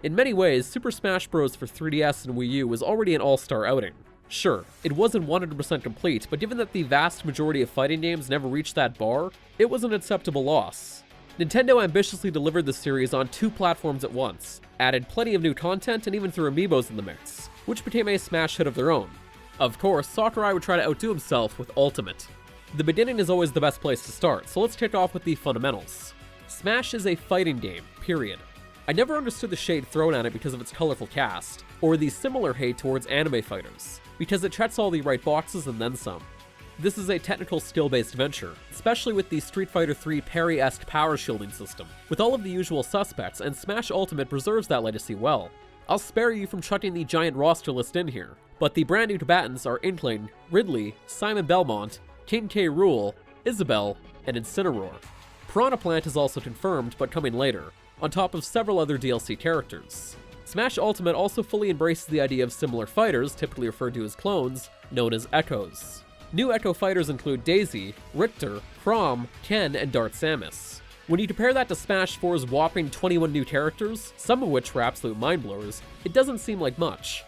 In many ways, Super Smash Bros. For 3DS and Wii U was already an all-star outing. Sure, it wasn't 100% complete, but given that the vast majority of fighting games never reached that bar, it was an acceptable loss. Nintendo ambitiously delivered the series on 2 platforms at once, added plenty of new content, and even threw amiibos in the mix, which became a smash hit of their own. Of course, Sakurai would try to outdo himself with Ultimate. The beginning is always the best place to start, so let's kick off with the fundamentals. Smash is a fighting game, period. I never understood the shade thrown at it because of its colorful cast, or the similar hate towards anime fighters, because it checks all the right boxes and then some. This is a technical skill-based venture, especially with the Street Fighter III parry-esque power shielding system, with all of the usual suspects, and Smash Ultimate preserves that legacy well. I'll spare you from chucking the giant roster list in here, but the brand new combatants are Inkling, Ridley, Simon Belmont, King K. Rool, Isabelle, and Incineroar. Piranha Plant is also confirmed, but coming later, on top of several other DLC characters. Smash Ultimate also fully embraces the idea of similar fighters, typically referred to as clones, known as Echoes. New Echo fighters include Daisy, Richter, Chrom, Ken, and Darth Samus. When you compare that to Smash 4's whopping 21 new characters, some of which were absolute mind-blowers, it doesn't seem like much.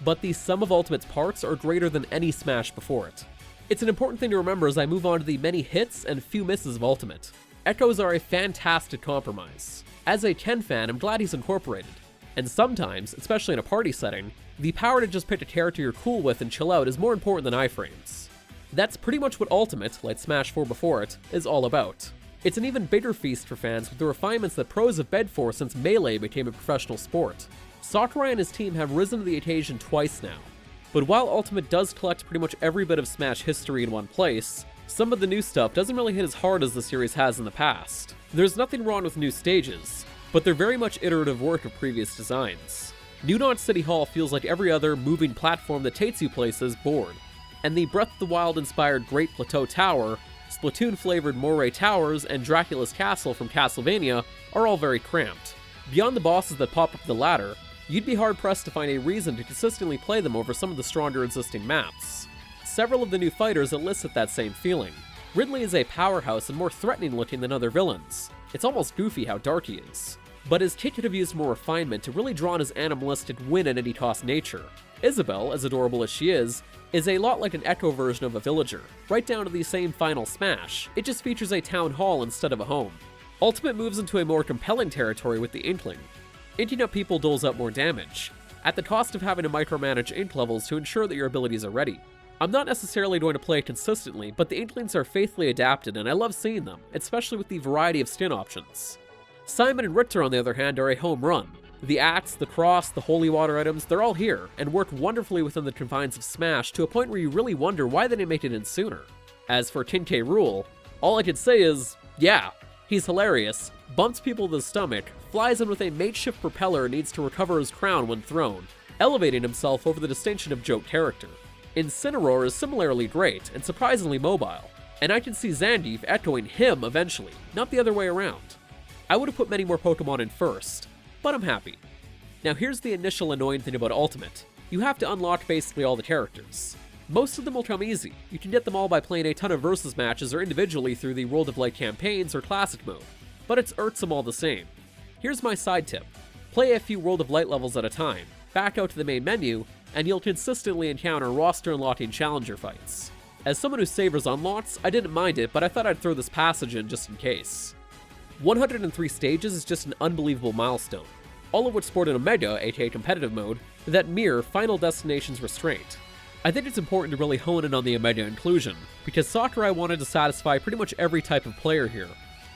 But the sum of Ultimate's parts are greater than any Smash before it. It's an important thing to remember as I move on to the many hits and few misses of Ultimate. Echoes are a fantastic compromise. As a Ken fan, I'm glad he's incorporated. And sometimes, especially in a party setting, the power to just pick a character you're cool with and chill out is more important than iframes. That's pretty much what Ultimate, like Smash 4 before it, is all about. It's an even bigger feast for fans with the refinements that pros have begged for since Melee became a professional sport. Sakurai and his team have risen to the occasion twice now. But while Ultimate does collect pretty much every bit of Smash history in one place, some of the new stuff doesn't really hit as hard as the series has in the past. There's nothing wrong with new stages, but they're very much iterative work of previous designs. New Dawn City Hall feels like every other moving platform that takes you places bored, and the Breath of the Wild-inspired Great Plateau Tower, Splatoon-flavored Moray Towers, and Dracula's Castle from Castlevania are all very cramped. Beyond the bosses that pop up the ladder, you'd be hard-pressed to find a reason to consistently play them over some of the stronger existing maps. Several of the new fighters elicit that same feeling. Ridley is a powerhouse and more threatening looking than other villains. It's almost goofy how dark he is. But his kit could have used more refinement to really draw on his animalistic win-at-any-cost nature. Isabelle, as adorable as she is a lot like an Echo version of a villager, right down to the same final Smash. It just features a town hall instead of a home. Ultimate moves into a more compelling territory with the Inkling. Inking up people doles out more damage, at the cost of having to micromanage ink levels to ensure that your abilities are ready. I'm not necessarily going to play it consistently, but the Inklings are faithfully adapted and I love seeing them, especially with the variety of skin options. Simon and Richter, on the other hand, are a home run. The axe, the cross, the holy water items, they're all here, and work wonderfully within the confines of Smash to a point where you really wonder why they didn't make it in sooner. As for King K. Rool, all I could say is, yeah, he's hilarious, bumps people to the stomach, flies in with a makeshift propeller and needs to recover his crown when thrown, elevating himself over the distinction of joke character. Incineroar is similarly great, and surprisingly mobile, and I can see Zangief echoing him eventually, not the other way around. I would have put many more Pokemon in first, but I'm happy. Now here's the initial annoying thing about Ultimate. You have to unlock basically all the characters. Most of them will come easy. You can get them all by playing a ton of versus matches or individually through the World of Light campaigns or Classic mode, but it's irksome all the same. Here's my side tip. Play a few World of Light levels at a time, back out to the main menu, and you'll consistently encounter roster unlocking challenger fights. As someone who savors unlocks, I didn't mind it, but I thought I'd throw this passage in just in case. 103 stages is just an unbelievable milestone, all of which sport an Omega, aka competitive mode, that mirror Final Destination's restraint. I think it's important to really hone in on the Omega inclusion, because Sakurai wanted to satisfy pretty much every type of player here.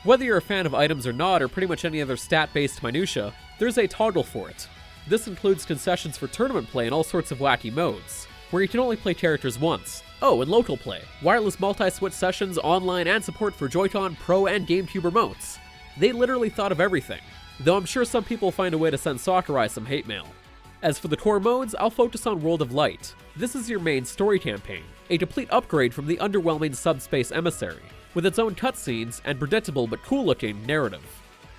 Whether you're a fan of items or not, or pretty much any other stat-based minutia, there's a toggle for it. This includes concessions for tournament play and all sorts of wacky modes, where you can only play characters once. Oh, and local play, wireless multi-switch sessions, online, and support for Joy-Con, Pro, and GameCube remotes. They literally thought of everything, though I'm sure some people find a way to send Sakurai some hate mail. As for the core modes, I'll focus on World of Light. This is your main story campaign, a complete upgrade from the underwhelming Subspace Emissary, with its own cutscenes and predictable but cool-looking narrative.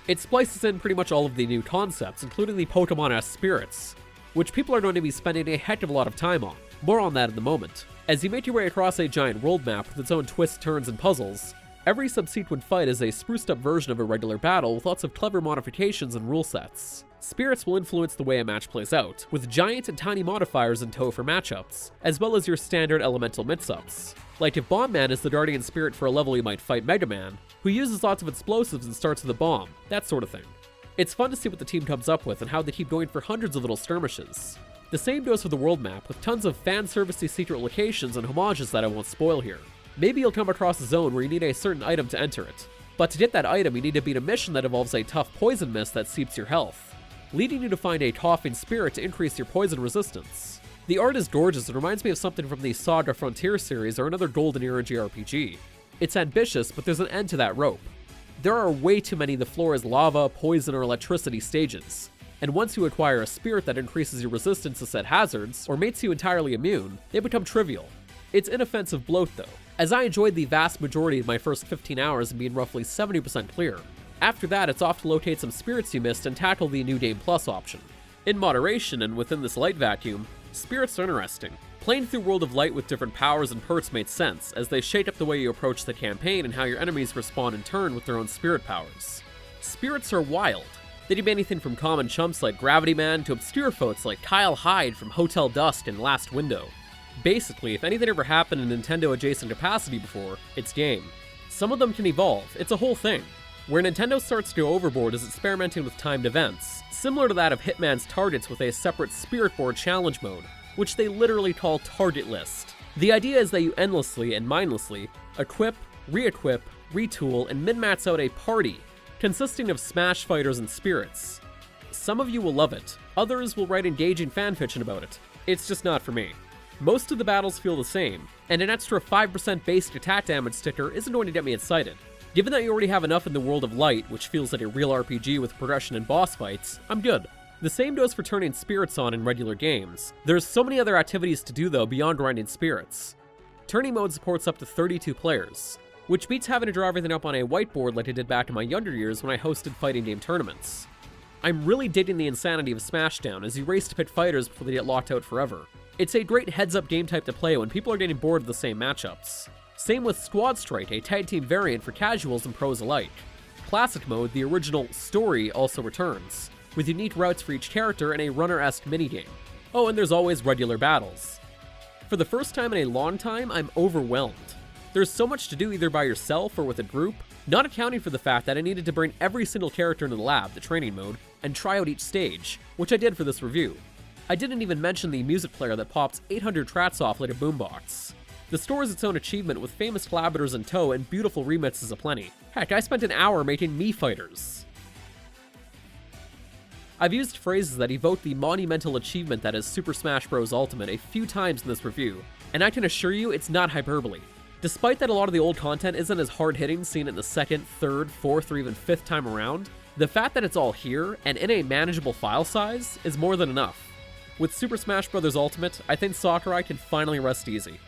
It splices in pretty much all of the new concepts, including the Pokemon-esque spirits, which people are going to be spending a heck of a lot of time on. More on that in a moment. As you make your way across a giant world map with its own twists, turns, and puzzles, every subsequent fight is a spruced up version of a regular battle with lots of clever modifications and rule sets. Spirits will influence the way a match plays out, with giant and tiny modifiers in tow for matchups, as well as your standard elemental mix-ups. Like if Bomb Man is the Guardian Spirit for a level you might fight Mega Man, who uses lots of explosives and starts with a bomb, that sort of thing. It's fun to see what the team comes up with and how they keep going for hundreds of little skirmishes. The same goes for the world map, with tons of fan-servicey secret locations and homages that I won't spoil here. Maybe you'll come across a zone where you need a certain item to enter it, but to get that item you need to beat a mission that involves a tough poison mist that seeps your health, leading you to find a coughing spirit to increase your poison resistance. The art is gorgeous and reminds me of something from the Saga Frontier series or another Golden Era JRPG. It's ambitious, but there's an end to that rope. There are way too many the floor is lava, poison, or electricity stages, and once you acquire a spirit that increases your resistance to said hazards, or makes you entirely immune, they become trivial. It's inoffensive bloat though, as I enjoyed the vast majority of my first 15 hours and being roughly 70% clear. After that, it's off to locate some spirits you missed and tackle the New Game Plus option. In moderation and within this light vacuum, spirits are interesting. Playing through World of Light with different powers and perks made sense, as they shake up the way you approach the campaign and how your enemies respond in turn with their own spirit powers. Spirits are wild. They do anything from common chumps like Gravity Man to obscure folks like Kyle Hyde from Hotel Dusk and Last Window. Basically, if anything ever happened in Nintendo-adjacent capacity before, it's game. Some of them can evolve, it's a whole thing. Where Nintendo starts to go overboard is experimenting with timed events, similar to that of Hitman's targets with a separate Spirit Board challenge mode, which they literally call Target List. The idea is that you endlessly and mindlessly equip, re-equip, retool, and min-max out a party consisting of Smash fighters and spirits. Some of you will love it, others will write engaging fanfiction about it. It's just not for me. Most of the battles feel the same, and an extra 5% basic attack damage sticker isn't going to get me excited. Given that you already have enough in the World of Light, which feels like a real RPG with progression and boss fights, I'm good. The same goes for turning spirits on in regular games. There's so many other activities to do though beyond grinding spirits. Turning mode supports up to 32 players, which beats having to draw everything up on a whiteboard like I did back in my younger years when I hosted fighting game tournaments. I'm really digging the insanity of Smashdown as you race to pick fighters before they get locked out forever. It's a great heads-up game type to play when people are getting bored of the same matchups. Same with Squad Strike, a tag team variant for casuals and pros alike. Classic mode, the original story, also returns, with unique routes for each character and a runner-esque minigame. Oh, and there's always regular battles. For the first time in a long time, I'm overwhelmed. There's so much to do either by yourself or with a group, not accounting for the fact that I needed to bring every single character into the lab, the training mode, and try out each stage, which I did for this review. I didn't even mention the music player that pops 800 tracks off like a boombox. The store is its own achievement with famous collaborators in tow and beautiful remixes aplenty. Heck, I spent an hour making Mii fighters. I've used phrases that evoke the monumental achievement that is Super Smash Bros. Ultimate a few times in this review, and I can assure you it's not hyperbole. Despite that a lot of the old content isn't as hard-hitting seen it the second, third, fourth, or even fifth time around, the fact that it's all here, and in a manageable file size, is more than enough. With Super Smash Bros. Ultimate, I think Sakurai can finally rest easy.